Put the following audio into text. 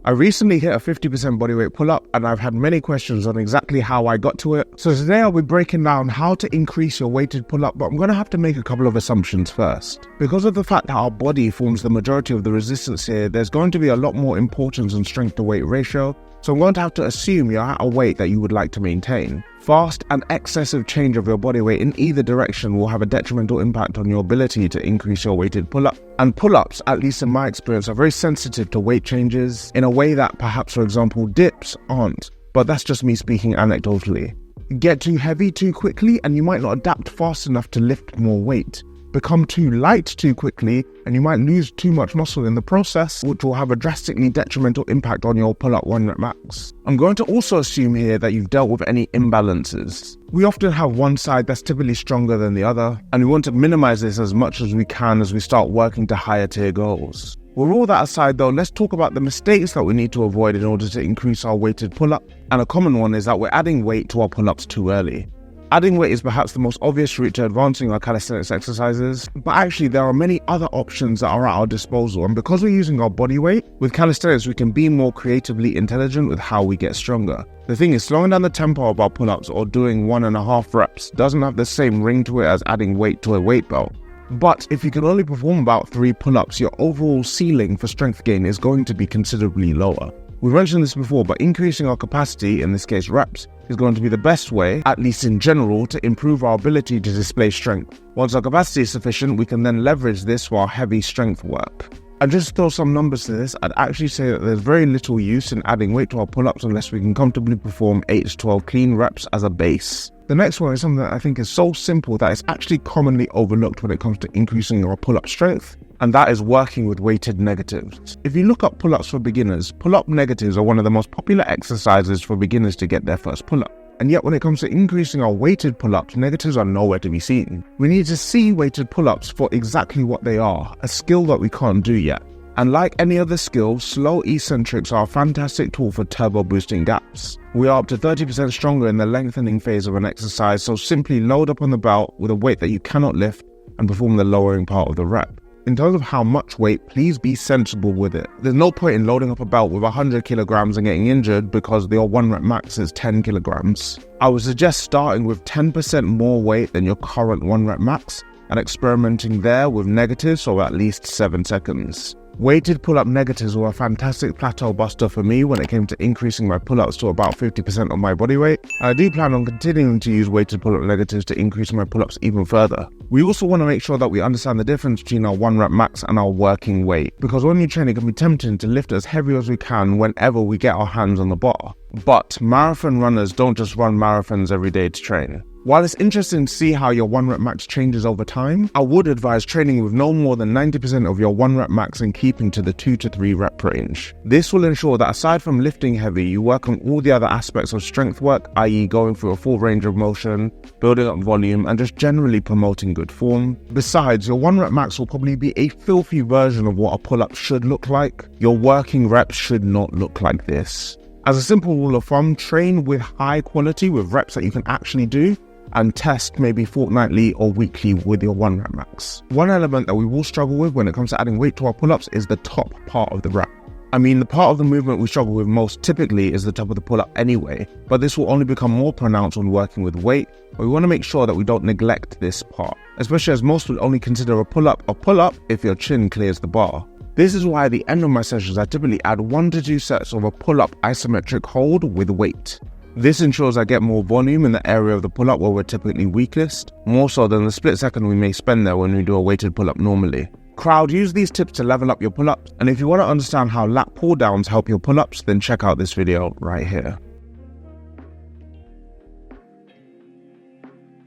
I recently hit a 50% bodyweight pull-up and I've had many questions on exactly how I got to it. So today I'll be breaking down how to increase your weighted pull-up, but I'm going to have to make a couple of assumptions first. Because of the fact that our body forms the majority of the resistance here, there's going to be a lot more importance on strength to weight ratio. So I'm going to have to assume you're at a weight that you would like to maintain. Fast and excessive change of your body weight in either direction will have a detrimental impact on your ability to increase your weighted pull-up. And pull-ups, at least in my experience, are very sensitive to weight changes in a way that perhaps, for example, dips aren't. But that's just me speaking anecdotally. Get too heavy too quickly and you might not adapt fast enough to lift more weight. Become too light too quickly and you might lose too much muscle in the process, which will have a drastically detrimental impact on your pull-up 1 rep max. I'm going to also assume here that you've dealt with any imbalances. We often have one side that's typically stronger than the other, and we want to minimize this as much as we can as we start working to higher tier goals. With all that aside though, let's talk about the mistakes that we need to avoid in order to increase our weighted pull-up. And a common one is that we're adding weight to our pull-ups too early. Adding weight is perhaps the most obvious route to advancing our calisthenics exercises, but actually there are many other options that are at our disposal, and because we're using our body weight, with calisthenics we can be more creatively intelligent with how we get stronger. The thing is, slowing down the tempo of our pull-ups or doing 1.5 reps doesn't have the same ring to it as adding weight to a weight belt. But if you can only perform about 3 pull-ups, your overall ceiling for strength gain is going to be considerably lower. We've mentioned this before, but increasing our capacity, in this case reps, is going to be the best way, at least in general, to improve our ability to display strength. Once our capacity is sufficient, we can then leverage this for our heavy strength work. And just to throw some numbers to this, I'd actually say that there's very little use in adding weight to our pull-ups unless we can comfortably perform 8 to 12 clean reps as a base. The next one is something that I think is so simple that it's actually commonly overlooked when it comes to increasing our pull-up strength, and that is working with weighted negatives. If you look up pull-ups for beginners, pull-up negatives are one of the most popular exercises for beginners to get their first pull-up. And yet when it comes to increasing our weighted pull-ups, negatives are nowhere to be seen. We need to see weighted pull-ups for exactly what they are, a skill that we can't do yet. And like any other skill, slow eccentrics are a fantastic tool for turbo boosting gaps. We are up to 30% stronger in the lengthening phase of an exercise, so simply load up on the belt with a weight that you cannot lift and perform the lowering part of the rep. In terms of how much weight, please be sensible with it. There's no point in loading up a belt with 100 kilograms and getting injured because your 1 rep max is 10 kilograms. I would suggest starting with 10% more weight than your current 1 rep max and experimenting there with negatives for at least 7 seconds. Weighted pull-up negatives were a fantastic plateau buster for me when it came to increasing my pull-ups to about 50% of my body weight. I do plan on continuing to use weighted pull-up negatives to increase my pull-ups even further. We also want to make sure that we understand the difference between our 1 rep max and our working weight, because when you train it can be tempting to lift as heavy as we can whenever we get our hands on the bar. But marathon runners don't just run marathons every day to train. While it's interesting to see how your 1 rep max changes over time, I would advise training with no more than 90% of your 1 rep max and keeping to the 2 to 3 rep range. This will ensure that aside from lifting heavy, you work on all the other aspects of strength work, i.e. going through a full range of motion, building up volume, and just generally promoting good form. Besides, your 1 rep max will probably be a filthy version of what a pull-up should look like. Your working reps should not look like this. As a simple rule of thumb, train with high quality with reps that you can actually do, and test maybe fortnightly or weekly with your 1 rep max. One element that we will struggle with when it comes to adding weight to our pull-ups is the top part of the rep. I mean, the part of the movement we struggle with most typically is the top of the pull-up anyway, but this will only become more pronounced when working with weight, but we want to make sure that we don't neglect this part, especially as most will only consider a pull-up if your chin clears the bar. This is why at the end of my sessions I typically add 1 to 2 sets of a pull-up isometric hold with weight. This ensures I get more volume in the area of the pull-up where we're typically weakest, more so than the split second we may spend there when we do a weighted pull-up normally. Crowd, use these tips to level up your pull-ups, and if you want to understand how lat pull downs help your pull-ups, then check out this video right here.